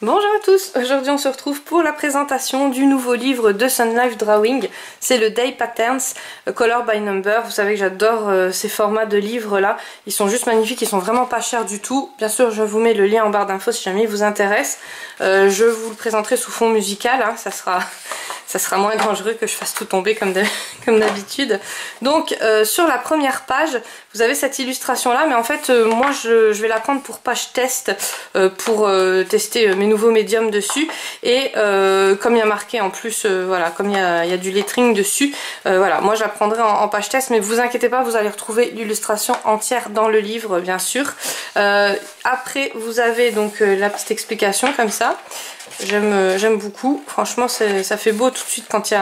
Bonjour à tous, aujourd'hui on se retrouve pour la présentation du nouveau livre de Sun Life Drawing. C'est le Day Patterns Color by Number. Vous savez que j'adore ces formats de livres là, ils sont juste magnifiques, ils sont vraiment pas chers du tout. Bien sûr je vous mets le lien en barre d'infos si jamais il vous intéresse. Je vous le présenterai sous fond musical, hein. Ça sera moins dangereux que je fasse tout tomber comme d'habitude. Donc sur la première page vous avez cette illustration là, mais en fait moi je vais la prendre pour page test, pour tester mes nouveaux médiums dessus. Et comme il y a marqué en plus, voilà, comme il y a du lettering dessus, voilà, moi je la prendrai en page test, mais vous inquiétez pas, vous allez retrouver l'illustration entière dans le livre bien sûr. Après vous avez donc la petite explication comme ça. J'aime beaucoup, franchement ça fait beau tout de suite quand il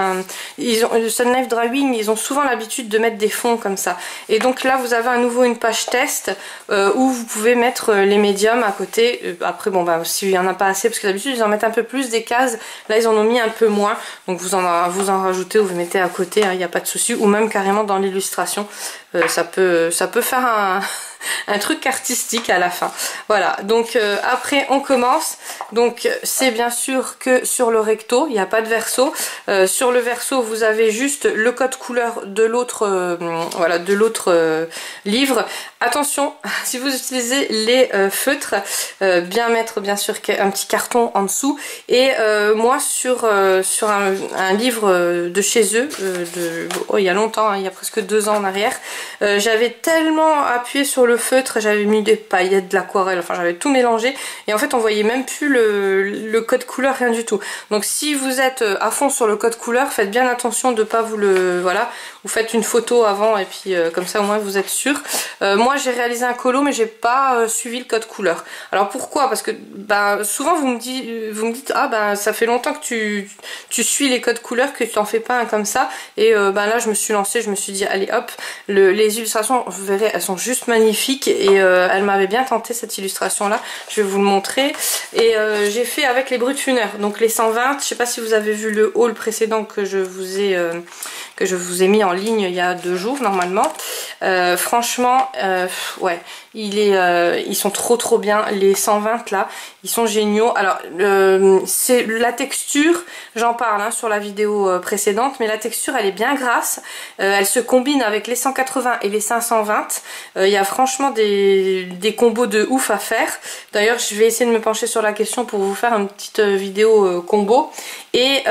y a le Sun Life Drawing, ils ont souvent l'habitude de mettre des fonds comme ça. Et donc là vous avez à nouveau une page test où vous pouvez mettre les médiums à côté. Après bon bah s'il n'y en a pas assez, parce que d'habitude ils en mettent un peu plus des cases, là ils en ont mis un peu moins. Donc vous en rajoutez ou vous mettez à côté, il n'y a pas de souci, ou même carrément dans l'illustration. Ça peut faire un truc artistique à la fin. Voilà, donc après on commence. Donc c'est bien sûr que sur le recto, il n'y a pas de verso. Sur le verso vous avez juste le code couleur de l'autre voilà, de l'autre livre. Attention, si vous utilisez les feutres, bien mettre bien sûr un petit carton en dessous. Et moi sur un livre de chez eux, il y a longtemps, hein, il y a presque 2 ans en arrière, j'avais tellement appuyé sur le feutre, j'avais mis des paillettes, de l'aquarelle, enfin j'avais tout mélangé et en fait on voyait même plus le code couleur, rien du tout. Donc si vous êtes à fond sur le code couleur, faites bien attention de pas voilà, vous faites une photo avant et puis comme ça au moins vous êtes sûr. Moi j'ai réalisé un colo mais j'ai pas suivi le code couleur. Alors pourquoi? Parce que souvent vous me dites ah ça fait longtemps que tu suis les codes couleurs, que tu t'en fais pas un comme ça. Et là je me suis lancée, je me suis dit allez hop, les illustrations, vous verrez, elles sont juste magnifiques et elle m'avait bien tenté cette illustration là, je vais vous le montrer. Et j'ai fait avec les Brutfuner, donc les 120, je sais pas si vous avez vu le haul précédent que je vous ai mis en ligne il y a 2 jours normalement. Franchement ouais, ils sont trop bien les 120 là, ils sont géniaux. Alors c'est la texture, j'en parle hein, sur la vidéo précédente, mais la texture elle est bien grasse, elle se combine avec les 180 et les 520. Il y a franchement des combos de ouf à faire. D'ailleurs je vais essayer de me pencher sur la question pour vous faire une petite vidéo combo. Et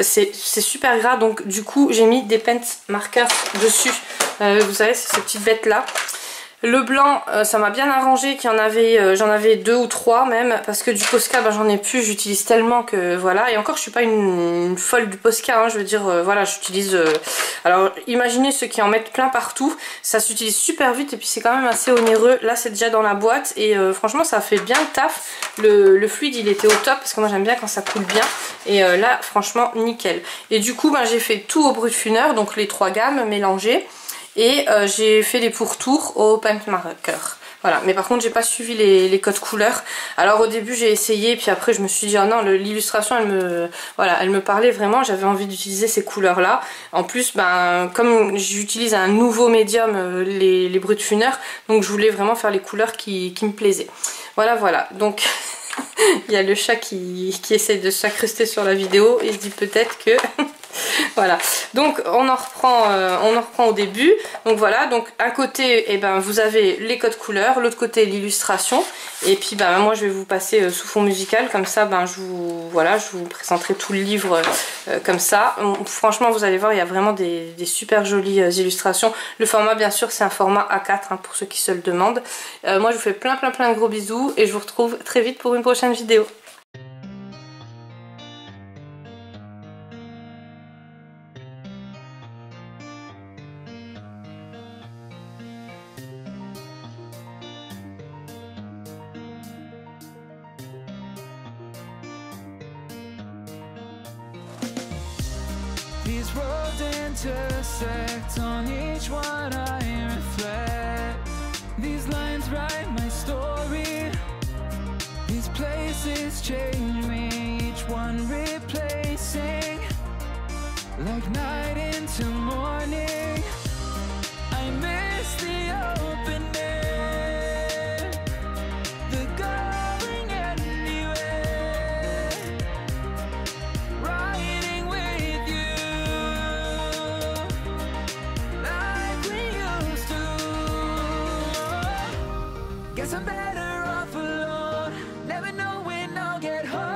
c'est super gras, donc du coup j'ai mis des pens marqueurs dessus. Vous savez, c'est ces petites bêtes là. Le blanc, ça m'a bien arrangé qu'il y en avait, j'en avais 2 ou 3 même, parce que du Posca, j'en ai plus, j'utilise tellement que voilà. Et encore, je suis pas une folle du Posca, hein, je veux dire, voilà, j'utilise. Alors, imaginez ceux qui en mettent plein partout, ça s'utilise super vite et puis c'est quand même assez onéreux. Là, c'est déjà dans la boîte et franchement, ça fait bien le taf. Le fluide, il était au top parce que moi j'aime bien quand ça coule bien. Et là, franchement, nickel. Et du coup, j'ai fait tout au Brutfuner, donc les 3 gammes mélangées. Et j'ai fait les pourtours au paint marker. Voilà, mais par contre j'ai pas suivi les codes couleurs. Alors au début j'ai essayé, puis après je me suis dit oh non, l'illustration elle me parlait vraiment, j'avais envie d'utiliser ces couleurs là. En plus comme j'utilise un nouveau médium, les Brutfuner, donc je voulais vraiment faire les couleurs qui me plaisaient. Voilà, donc il y a le chat qui essaye de s'incruster sur la vidéo et se dit peut-être que voilà, donc on en reprend au début. Donc voilà, donc un côté vous avez les codes couleurs, l'autre côté l'illustration. Et puis moi je vais vous passer sous fond musical, comme ça je vous présenterai tout le livre comme ça. Franchement vous allez voir, il y a vraiment des super jolies illustrations. Le format bien sûr c'est un format A4 hein, pour ceux qui se le demandent. Moi je vous fais plein de gros bisous et je vous retrouve très vite pour une prochaine vidéo. These roads intersect, on each one I reflect. These lines write my story. These places change me, each one replacing. Like night into morning, I miss the open air, the going anywhere. get home.